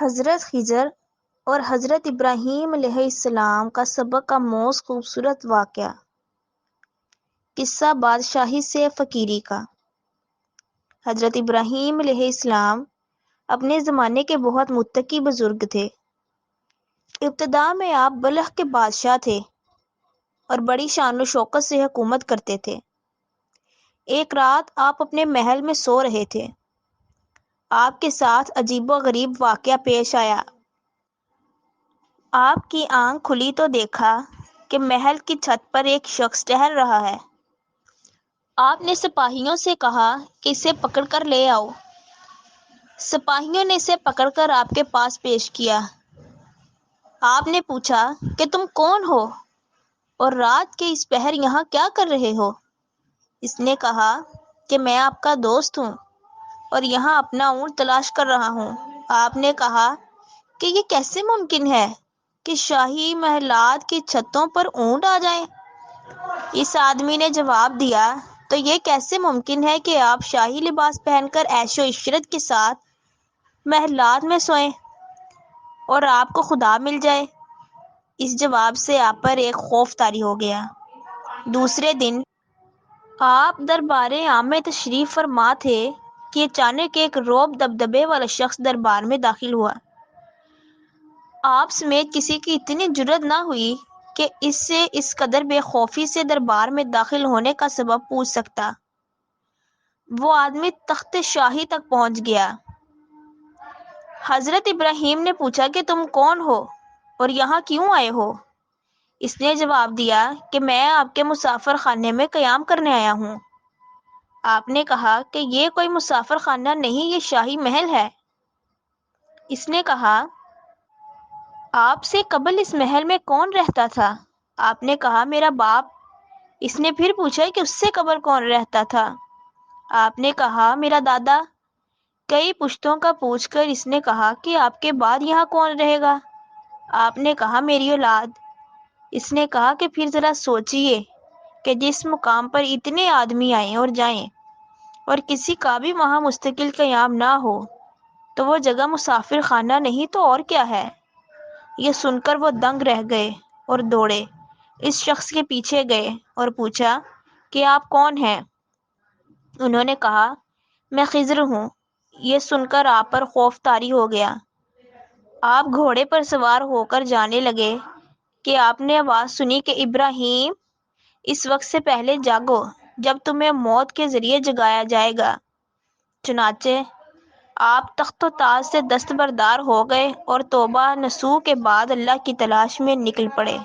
حضرت خضر اور حضرت ابراہیم علیہ السلام کا سبق کا موز خوبصورت واقعہ۔ قصہ بادشاہی سے فقیری کا۔ حضرت ابراہیم علیہ السلام اپنے زمانے کے بہت متقی بزرگ تھے۔ ابتدا میں آپ بلخ کے بادشاہ تھے اور بڑی شان و شوکت سے حکومت کرتے تھے۔ ایک رات آپ اپنے محل میں سو رہے تھے۔ آپ کے ساتھ عجیب و غریب واقعہ پیش آیا۔ آپ کی آنکھ کھلی تو دیکھا کہ محل کی چھت پر ایک شخص ٹہل رہا ہے۔ آپ نے سپاہیوں سے کہا کہ اسے پکڑ کر لے آؤ۔ سپاہیوں نے اسے پکڑ کر آپ کے پاس پیش کیا۔ آپ نے پوچھا کہ تم کون ہو اور رات کے اس پہر یہاں کیا کر رہے ہو؟ اس نے کہا کہ میں آپ کا دوست ہوں اور یہاں اپنا اونٹ تلاش کر رہا ہوں۔ آپ نے کہا کہ یہ کیسے ممکن ہے کہ شاہی محلات کی چھتوں پر اونٹ آ جائیں؟ اس آدمی نے جواب دیا، تو یہ کیسے ممکن ہے کہ آپ شاہی لباس پہن کر عیش و عشرت کے ساتھ محلات میں سوئیں اور آپ کو خدا مل جائے؟ اس جواب سے آپ پر ایک خوف طاری ہو گیا۔ دوسرے دن آپ دربار عام میں تشریف فرما تھے کہ اچانک ایک رعب دبدبے والا شخص دربار میں داخل ہوا۔ آپ سمیت کسی کی اتنی جرأت نہ ہوئی کہ اس سے اس قدر بے خوفی سے دربار میں داخل ہونے کا سبب پوچھ سکتا۔ وہ آدمی تخت شاہی تک پہنچ گیا۔ حضرت ابراہیم نے پوچھا کہ تم کون ہو اور یہاں کیوں آئے ہو؟ اس نے جواب دیا کہ میں آپ کے مسافر خانے میں قیام کرنے آیا ہوں۔ آپ نے کہا کہ یہ کوئی مسافر خانہ نہیں، یہ شاہی محل ہے۔ اس نے کہا، آپ سے قبل اس محل میں کون رہتا تھا؟ آپ نے کہا، میرا باپ۔ اس نے پھر پوچھا کہ اس سے قبل کون رہتا تھا؟ آپ نے کہا، میرا دادا۔ کئی پشتوں کا پوچھ کر اس نے کہا کہ آپ کے بعد یہاں کون رہے گا؟ آپ نے کہا، میری اولاد۔ اس نے کہا کہ پھر ذرا سوچئے کہ جس مقام پر اتنے آدمی آئیں اور جائیں اور کسی کا بھی وہاں مستقل قیام نہ ہو تو وہ جگہ مسافر خانہ نہیں تو اور کیا ہے؟ یہ سن کر وہ دنگ رہ گئے اور دوڑے اس شخص کے پیچھے گئے اور پوچھا کہ آپ کون ہیں؟ انہوں نے کہا، میں خضر ہوں۔ یہ سن کر آپ پر خوف طاری ہو گیا۔ آپ گھوڑے پر سوار ہو کر جانے لگے کہ آپ نے آواز سنی کہ ابراہیم، اس وقت سے پہلے جاگو جب تمہیں موت کے ذریعے جگایا جائے گا۔ چنانچہ آپ تخت و تاج سے دستبردار ہو گئے اور توبہ نصوح کے بعد اللہ کی تلاش میں نکل پڑے۔